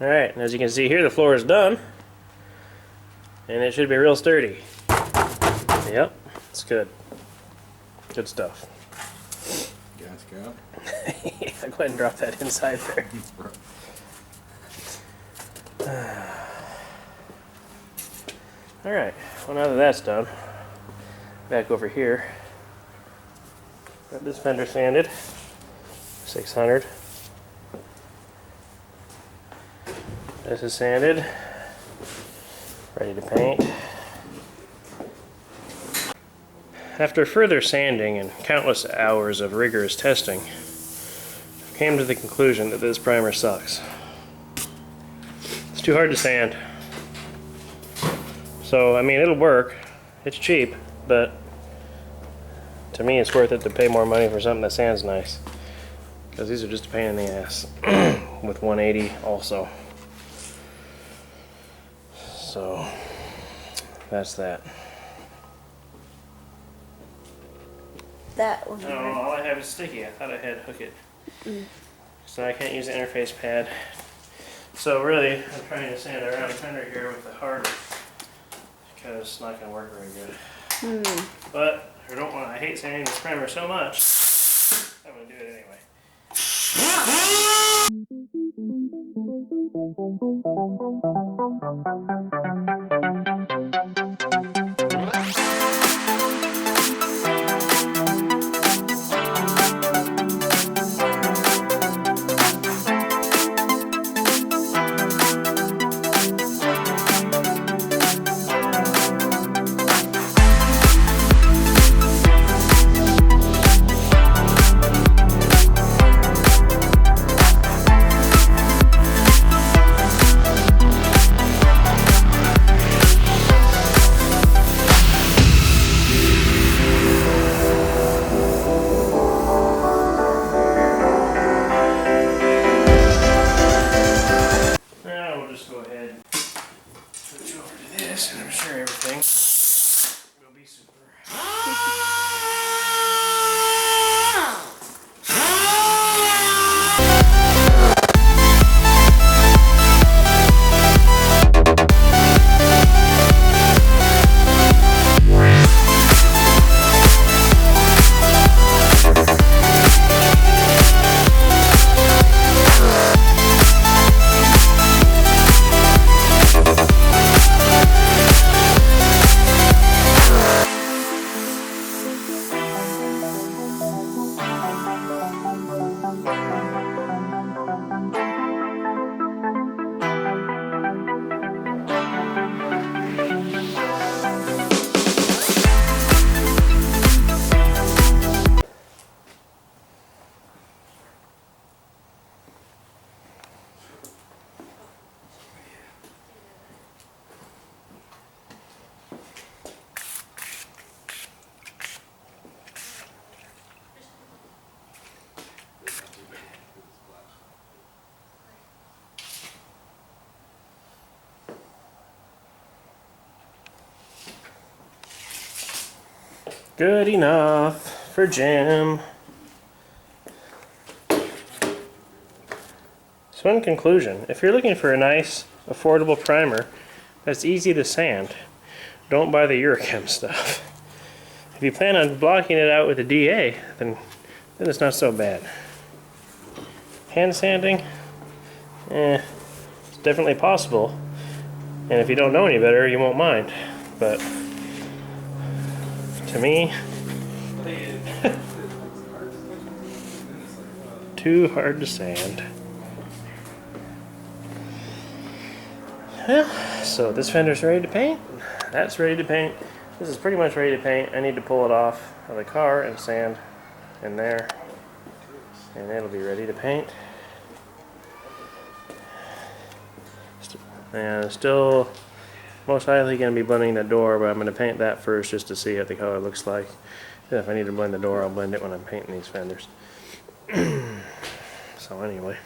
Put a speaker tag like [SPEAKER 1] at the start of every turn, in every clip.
[SPEAKER 1] Alright, and as you can see here, the floor is done. And it should be real sturdy. Yep, it's good. Good stuff.
[SPEAKER 2] Gas cap.
[SPEAKER 1] Yeah, go ahead and drop that inside there. Alright, well now that that's done, back over here. Got this fender sanded, 600. This is sanded, ready to paint. After further sanding and countless hours of rigorous testing, I came to the conclusion that this primer sucks. It's too hard to sand. So, I mean, it'll work. It's cheap, but to me it's worth it to pay more money for something that sands nice. Because these are just a pain in the ass. With 180 also. So, that's that.
[SPEAKER 3] That one.
[SPEAKER 1] Oh, all I have is sticky. I thought I had hook it. So I can't use the interface pad. So really, I'm trying to sand around the fender here with the harder because it's not going to work very good. But I hate sanding this primer so much, I'm going to do it anyway. And I'm sure everything will be super. Good enough for Jim. So in conclusion, if you're looking for a nice, affordable primer that's easy to sand, don't buy the Eurochem stuff. If you plan on blocking it out with a DA, then it's not so bad. Hand sanding, it's definitely possible. And if you don't know any better, you won't mind. But to me, too hard to sand. Well, so this fender's ready to paint. That's ready to paint. This is pretty much ready to paint. I need to pull it off of the car and sand in there, and it'll be ready to paint. And still most likely going to be blending the door, but I'm going to paint that first just to see what the color looks like. And if I need to blend the door, I'll blend it when I'm painting these fenders. So anyway.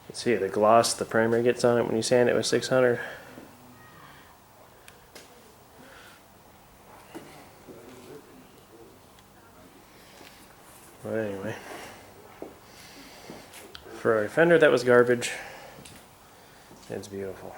[SPEAKER 1] Let's see the gloss the primer gets on it when you sand it with 600. But anyway, for a fender that was garbage, it's beautiful.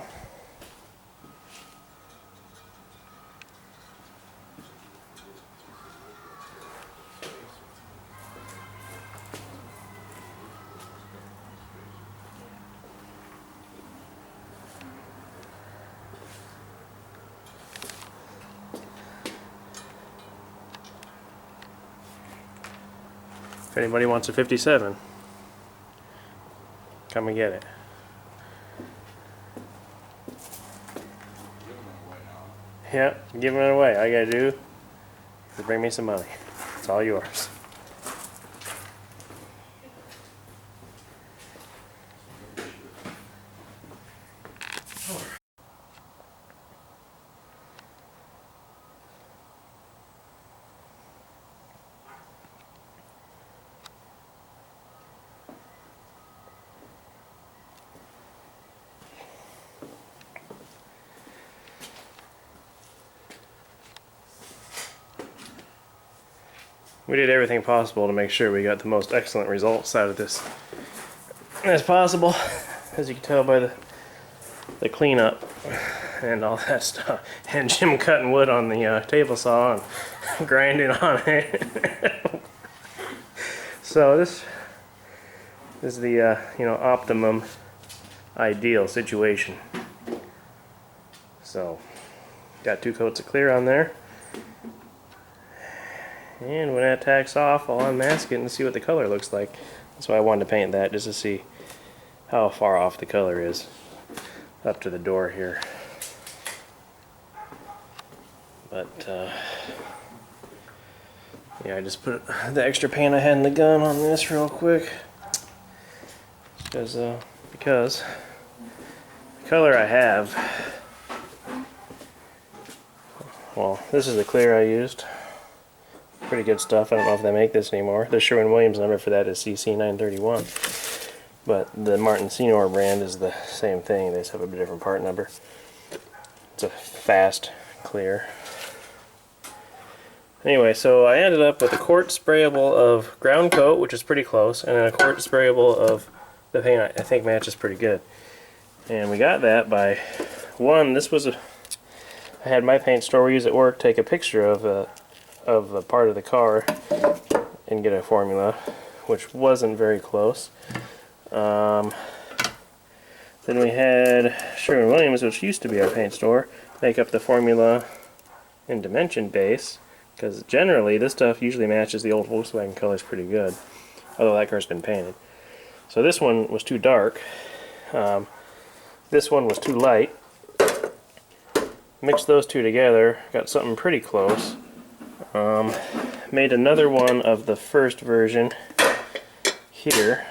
[SPEAKER 1] If anybody wants a 57, come and get it. Yep, giving it away. All you gotta do is bring me some money. It's all yours. We did everything possible to make sure we got the most excellent results out of this as possible, as you can tell by the cleanup and all that stuff. And Jim cutting wood on the table saw and grinding on it. So this is the optimum ideal situation. So got 2 coats of clear on there. And when that tack's off, I'll unmask it and see what the color looks like. That's why I wanted to paint that, just to see how far off the color is up to the door here. But yeah, I just put the extra paint I had in the gun on this real quick, because the color I have, well, this is the clear I used. Pretty good stuff. I don't know if they make this anymore. The Sherwin-Williams number for that is CC931. But the Martin Senior brand is the same thing. They just have a different part number. It's a fast clear. Anyway, so I ended up with a quart sprayable of ground coat, which is pretty close, and then a quart sprayable of the paint I think matches pretty good. And we got that by, one, I had my paint store we use at work take a picture of a part of the car and get a formula, which wasn't very close. Then we had Sherwin-Williams, which used to be our paint store, make up the formula in dimension base, because generally this stuff usually matches the old Volkswagen colors pretty good, although that car's been painted. So this one was too dark. This one was too light. Mixed those two together, got something pretty close. Made another one of the first version here.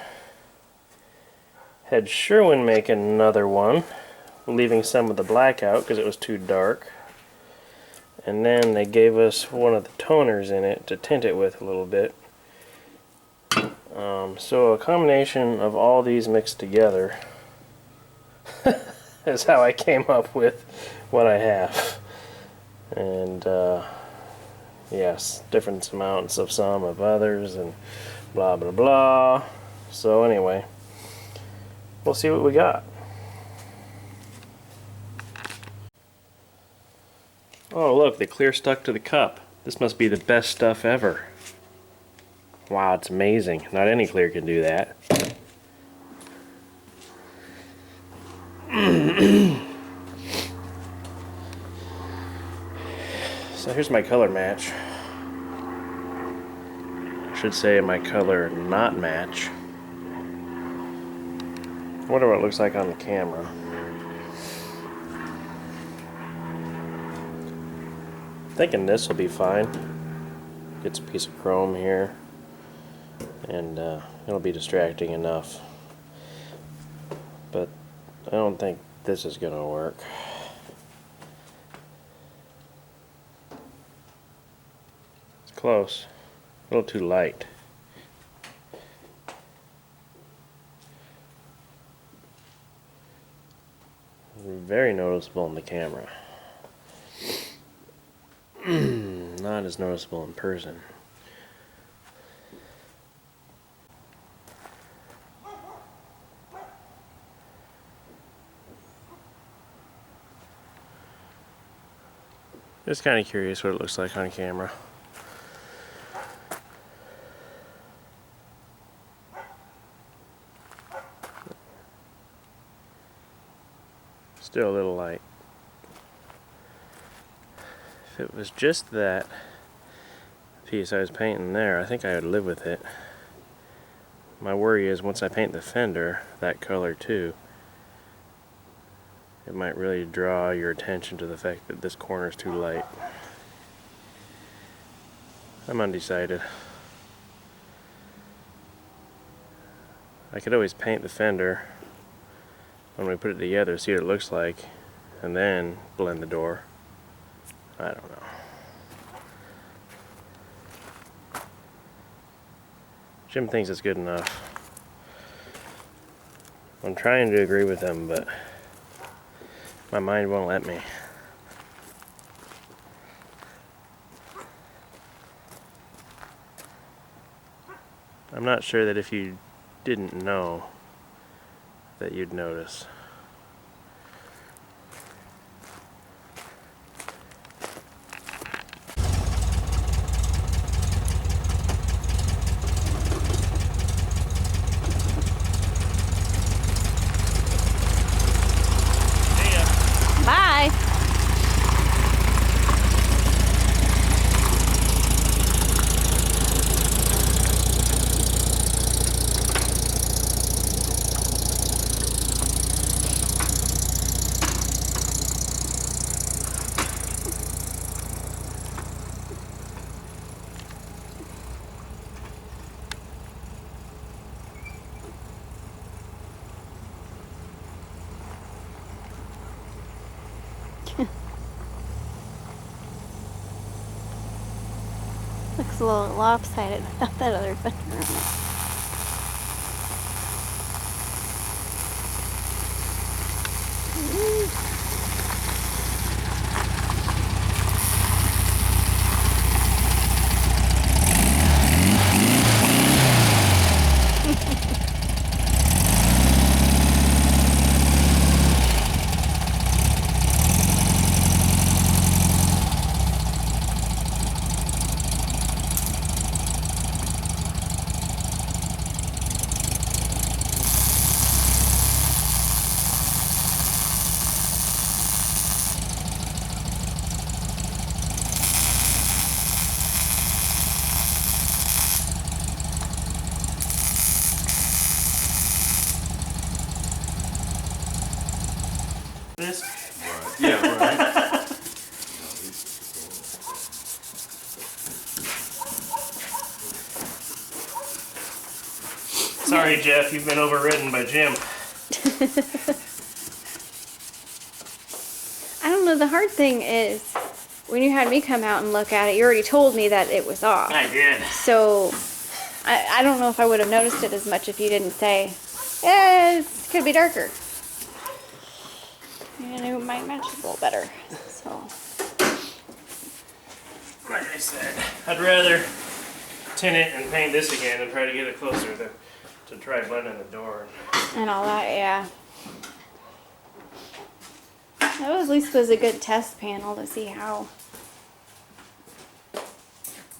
[SPEAKER 1] Had Sherwin make another one, leaving some of the black out because it was too dark. And then they gave us one of the toners in it to tint it with a little bit. So a combination of all these mixed together is how I came up with what I have. And yes, different amounts of some of others and blah blah blah. So anyway, we'll see what we got. Oh look, the clear stuck to the cup. This must be the best stuff ever. Wow, it's amazing. Not any clear can do that. So here's my color match. I should say my color not match. I wonder what it looks like on the camera. Thinking this will be fine. Get some piece of chrome here, and it'll be distracting enough. But I don't think this is gonna work. It's close. A little too light. Very noticeable in the camera. Not as noticeable in person. Just kind of curious what it looks like on camera. Still a little light. If it was just that piece I was painting there, I think I would live with it. My worry is once I paint the fender that color too, it might really draw your attention to the fact that this corner is too light. I'm undecided. I could always paint the fender when we put it together, see what it looks like, and then blend the door. I don't know. Jim thinks it's good enough. I'm trying to agree with him, but my mind won't let me. I'm not sure that if you didn't know that you'd notice.
[SPEAKER 3] Bye. Looks a little lopsided without that other fender on it.
[SPEAKER 1] This?
[SPEAKER 2] Right. Yeah, right.
[SPEAKER 1] Sorry, Jeff, you've been overridden by Jim.
[SPEAKER 3] I don't know, the hard thing is, when you had me come out and look at it, you already told me that it was off.
[SPEAKER 1] I did.
[SPEAKER 3] So, I don't know if I would have noticed it as much if you didn't say, yeah, it could be darker. And it might match a little better, so.
[SPEAKER 1] Like I said, I'd rather tint it and paint this again and try to get it closer than to try blending the door.
[SPEAKER 3] And all that, yeah. That was, at least was a good test panel to see how